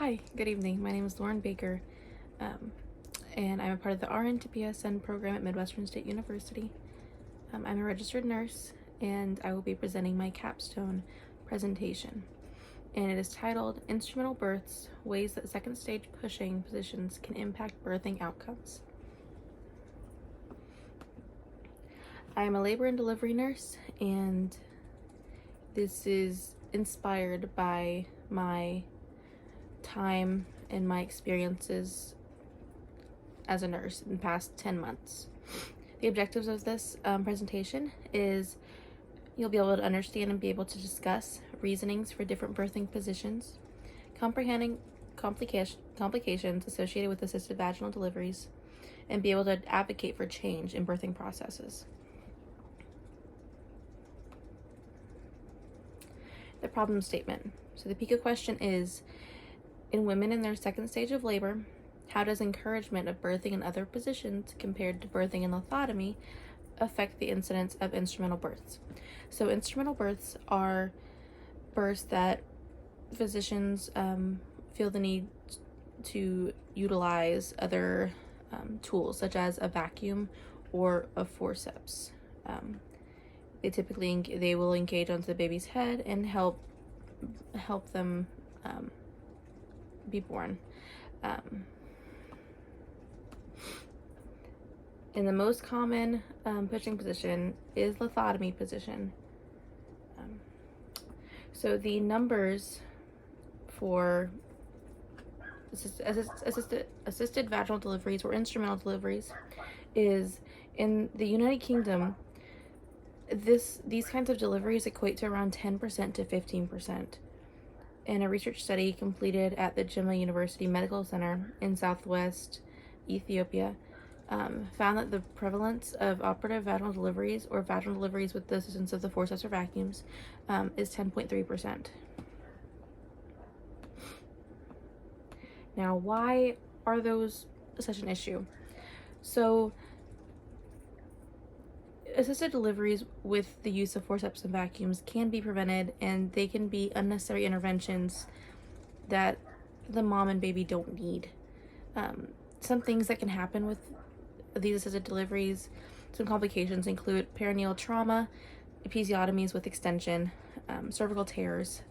Hi, good evening. My name is Laurin Baker, and I'm a part of the RN-BSN program at Midwestern State University. I'm a registered nurse, and I will be presenting my capstone presentation. And it is titled Instrumental Births, Ways that Second Stage Pushing Positions Can Impact Birthing Outcomes. I am a labor and delivery nurse, and this is inspired by my time and my experiences as a nurse in the past 10 months. The objectives of this presentation is you'll be able to understand and be able to discuss reasonings for different birthing positions, comprehending complications associated with assisted vaginal deliveries, and be able to advocate for change in birthing processes. The problem statement. So the PICA question is, in women in their second stage of labor, how does encouragement of birthing in other positions compared to birthing in lithotomy affect the incidence of instrumental births? So instrumental births are births that physicians feel the need to utilize other tools such as a vacuum or a forceps. They will engage onto the baby's head and help them be born. And the most common pushing position is lithotomy position. So the numbers for assisted vaginal deliveries or instrumental deliveries is in the United Kingdom. These kinds of deliveries equate to around 10% to 15%. In a research study completed at the Jimma University Medical Center in southwest Ethiopia, found that the prevalence of operative vaginal deliveries or vaginal deliveries with the assistance of the forceps or vacuums is 10.3%. Now, why are those such an issue? So, assisted deliveries with the use of forceps and vacuums can be prevented, and they can be unnecessary interventions that the mom and baby don't need. Some things that can happen with these assisted deliveries, some complications include perineal trauma, episiotomies with extension, cervical tears,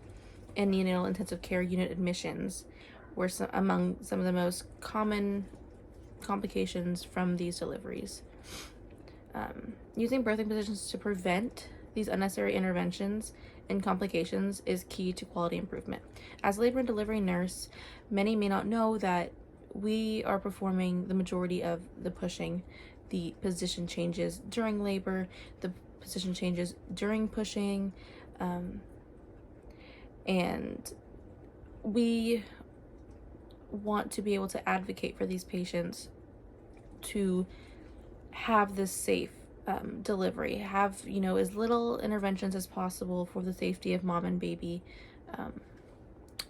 and neonatal intensive care unit admissions were among some of the most common complications from these deliveries. Using birthing positions to prevent these unnecessary interventions and complications is key to quality improvement. As a labor and delivery nurse, many may not know that we are performing the majority of the pushing, the position changes during labor, the position changes during pushing, and we want to be able to advocate for these patients to have this safe delivery, have as little interventions as possible for the safety of mom and baby.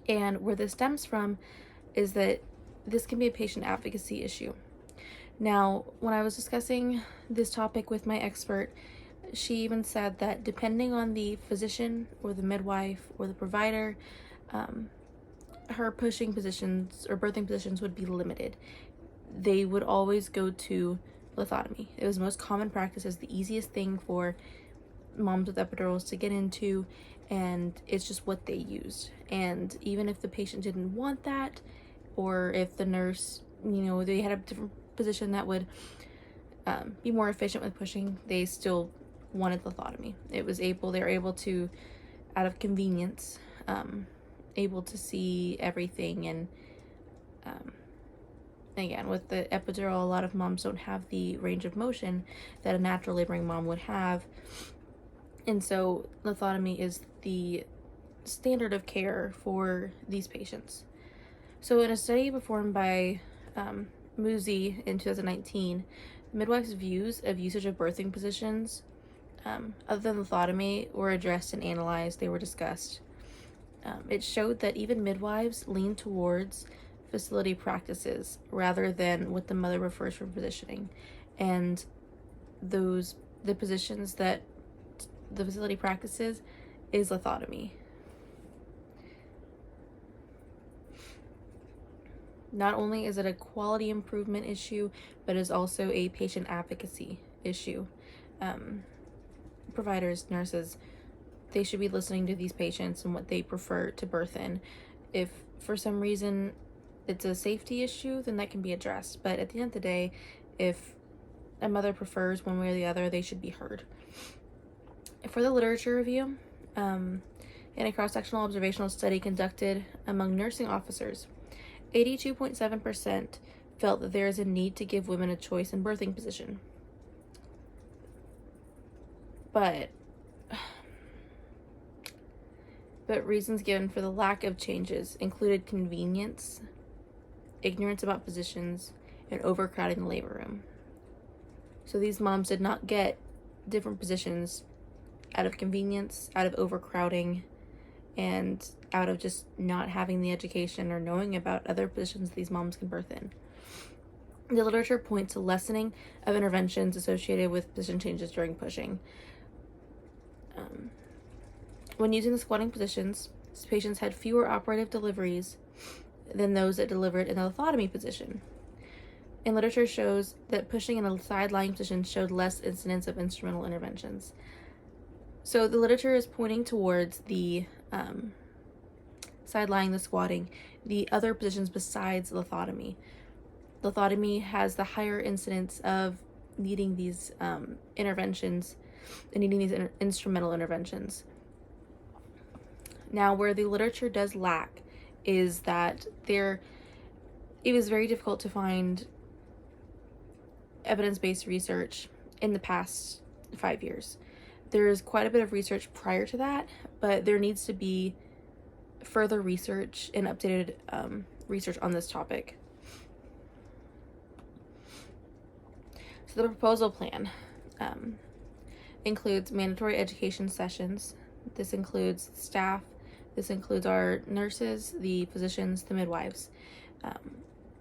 And where this stems from is that this can be a patient advocacy issue. Now, when I was discussing this topic with my expert, she even said that depending on the physician or the midwife or the provider, her pushing positions or birthing positions would be limited. They would always go to lithotomy. It was the most common practice, is the easiest thing for moms with epidurals to get into, and it's just what they used. And even if the patient didn't want that, or if the nurse, they had a different position that would be more efficient with pushing, they still wanted lithotomy. They were able to, out of convenience, able to see everything. And again, with the epidural, a lot of moms don't have the range of motion that a natural laboring mom would have, and so lithotomy is the standard of care for these patients. So in a study performed by Muzi in 2019, midwives' views of usage of birthing positions other than lithotomy were addressed and analyzed. They were discussed. It showed that even midwives lean towards facility practices rather than what the mother prefers for positioning, and the positions that the facility practices is lithotomy. Not only is it a quality improvement issue, but is also a patient advocacy issue. Providers, nurses, they should be listening to these patients and what they prefer to birth in. If for some reason it's a safety issue, then that can be addressed. But at the end of the day, if a mother prefers one way or the other, they should be heard. For the literature review, in a cross-sectional observational study conducted among nursing officers, 82.7% felt that there is a need to give women a choice in birthing position. But reasons given for the lack of changes included convenience, ignorance about positions, and overcrowding the labor room. So these moms did not get different positions out of convenience, out of overcrowding, and out of just not having the education or knowing about other positions these moms can birth in. The literature points to lessening of interventions associated with position changes during pushing. When using the squatting positions, patients had fewer operative deliveries than those that delivered in the lithotomy position. And literature shows that pushing in a side-lying position showed less incidence of instrumental interventions. So the literature is pointing towards the side-lying, the squatting, the other positions besides lithotomy. Lithotomy has the higher incidence of needing these interventions and needing these instrumental interventions. Now, where the literature does lack is that it was very difficult to find evidence-based research in the past 5 years. There is quite a bit of research prior to that, but there needs to be further research and updated research on this topic. So the proposal plan includes mandatory education sessions. This includes staff. This includes our nurses, the physicians, the midwives.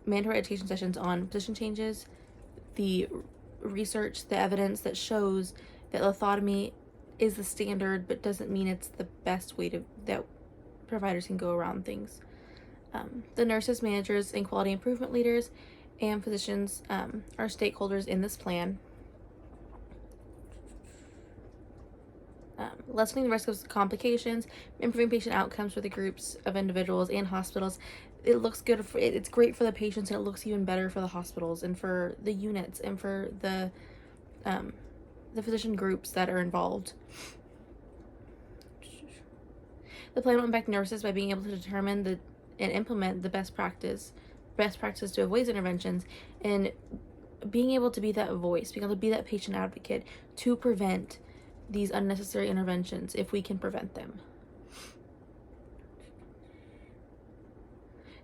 Mandatory education sessions on position changes, the research, the evidence that shows that lithotomy is the standard, but doesn't mean it's the best way that providers can go around things. The nurses, managers, and quality improvement leaders and physicians are stakeholders in this plan. Lessening the risk of complications, improving patient outcomes for the groups of individuals and hospitals. It looks good it's great for the patients, and it looks even better for the hospitals and for the units and for the physician groups that are involved. The plan will impact nurses by being able to determine and implement the best practice to avoid interventions, and being able to be that voice, being able to be that patient advocate to prevent these unnecessary interventions if we can prevent them.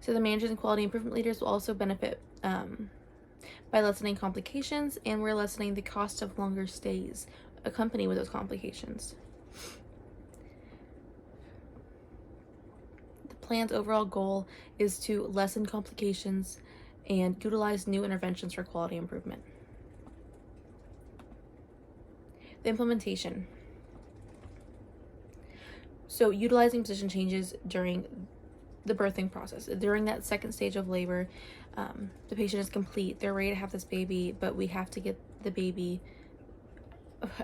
So the managers and quality improvement leaders will also benefit by lessening complications, and we're lessening the cost of longer stays accompanied with those complications. The plan's overall goal is to lessen complications and utilize new interventions for quality improvement. The implementation. So utilizing position changes during the birthing process. During that second stage of labor, the patient is complete. They're ready to have this baby, but we have to get the baby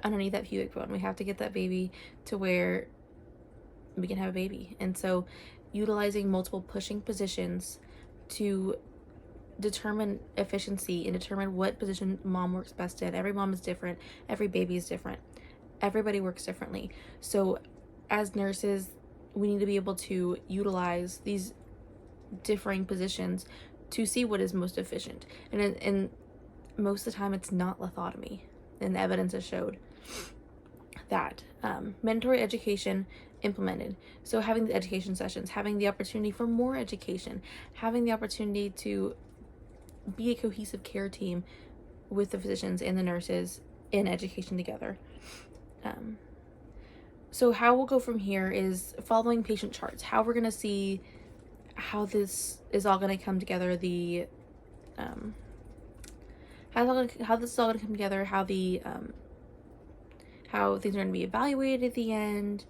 underneath that pubic bone. We have to get that baby to where we can have a baby. And so utilizing multiple pushing positions to determine efficiency and determine what position mom works best in. Every mom is different. Every baby is different. Everybody works differently. So as nurses, we need to be able to utilize these differing positions to see what is most efficient. And most of the time, it's not lithotomy. And the evidence has showed that. Mandatory education implemented. So having the education sessions, having the opportunity for more education, having the opportunity to be a cohesive care team with the physicians and the nurses in education together. So how we'll go from here is following patient charts, how we're going to see how this is all going to come together, how this is all going to come together, how things are going to be evaluated at the end,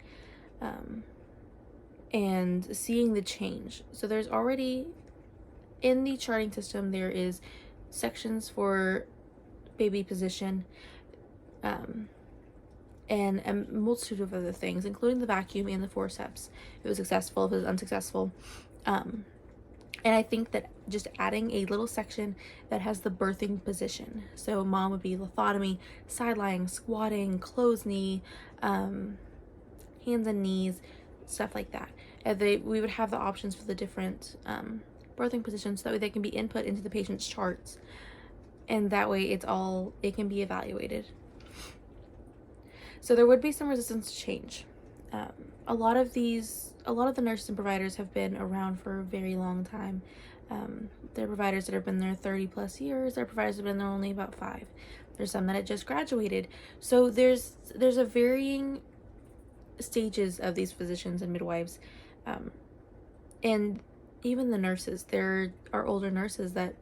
and seeing the change. So there's already in the charting system, there is sections for baby position, and a multitude of other things, including the vacuum and the forceps. If it was successful, if it was unsuccessful. And I think that just adding a little section that has the birthing position. So mom would be lithotomy, side lying, squatting, closed knee, hands and knees, stuff like that. And we would have the options for the different birthing positions, so that way they can be input into the patient's charts. And that way it can be evaluated. So there would be some resistance to change. A lot of the nurses and providers have been around for a very long time. There are providers that have been there 30 plus years. There are providers that have been there only about 5. There's some that had just graduated. So there's a varying stages of these physicians and midwives. And even the nurses, there are older nurses that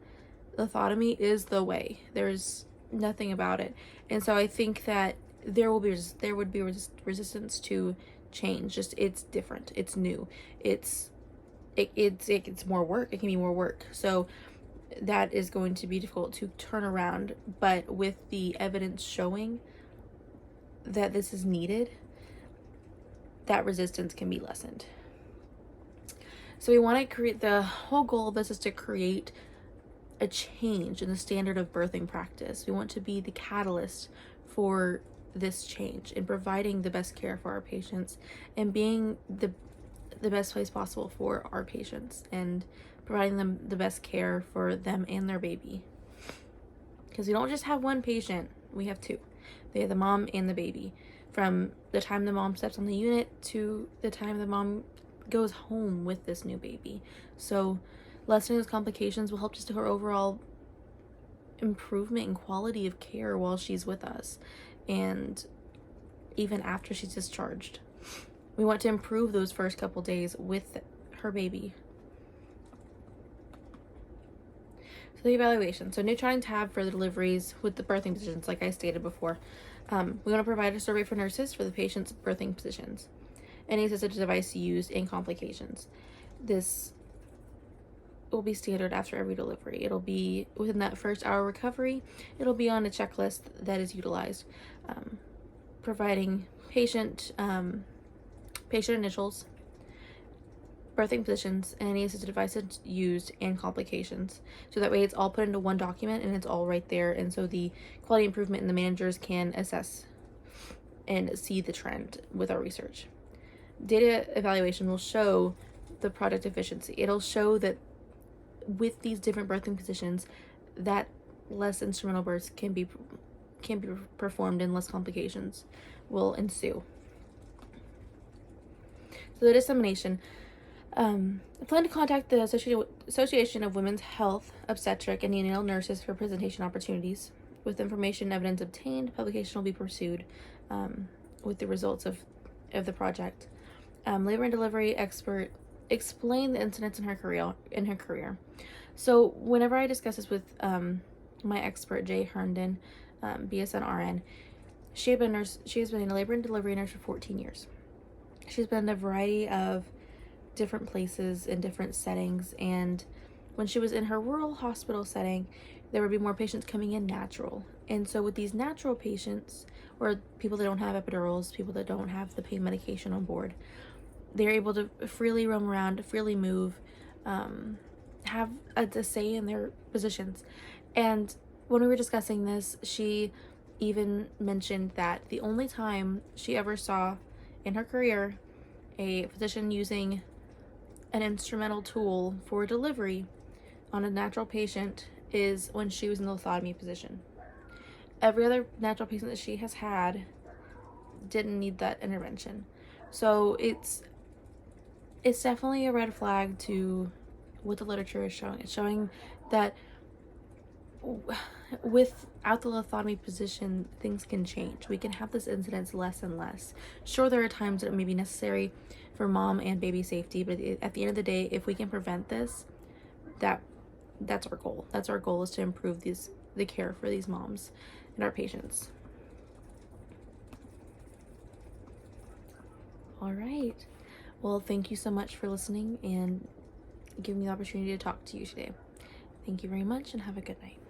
lithotomy is the way. There's nothing about it. And so I think that there would be resistance to change. Just it's different, it's new, it's more work. It can be more work, so that is going to be difficult to turn around. But with the evidence showing that this is needed, that resistance can be lessened. So we want to create, the whole goal of this is to create a change in the standard of birthing practice. We want to be the catalyst for this change in providing the best care for our patients and being the best place possible for our patients and providing them the best care for them and their baby. Because we don't just have one patient, we have 2. They have the mom and the baby. From the time the mom steps on the unit to the time the mom goes home with this new baby. So lessening those complications will help just to her overall improvement in quality of care while she's with us, and even after she's discharged. We want to improve those first couple days with her baby. So the evaluation. So new charting tab for the deliveries with the birthing positions, like I stated before. We want to provide a survey for nurses for the patient's birthing positions, any assistive device used, and complications. This will be standard after every delivery. It'll be within that first hour recovery. It'll be on a checklist that is utilized, providing patient initials, birthing positions, and any assistive devices used, and complications. So that way it's all put into one document and it's all right there. And so the quality improvement and the managers can assess and see the trend with our research. Data evaluation will show the product efficiency. It'll show that with these different birthing positions, that less instrumental births can be performed and less complications will ensue. So the dissemination. I plan to contact the Association of Women's Health, Obstetric, and Neonatal Nurses for presentation opportunities. With information and evidence obtained, publication will be pursued with the results of the project. Labor and delivery expert explain the incidents in her career. So whenever I discuss this with my expert, Jay Herndon, BSN RN, she has been a labor and delivery nurse for 14 years. She's been in a variety of different places in different settings, and when she was in her rural hospital setting, there would be more patients coming in natural. And so with these natural patients, or people that don't have epidurals, people that don't have the pain medication on board, they're able to freely roam around, freely move, have a say in their positions. And when we were discussing this, she even mentioned that the only time she ever saw in her career a physician using an instrumental tool for delivery on a natural patient is when she was in the lithotomy position. Every other natural patient that she has had didn't need that intervention. So it's definitely a red flag to what the literature is showing. It's showing that without the lithotomy position, things can change. We can have this incidence less and less. Sure, there are times that it may be necessary for mom and baby safety, but at the end of the day, if we can prevent this, that's our goal. That's our goal, is to improve the care for these moms and our patients. All right. Well, thank you so much for listening and giving me the opportunity to talk to you today. Thank you very much and have a good night.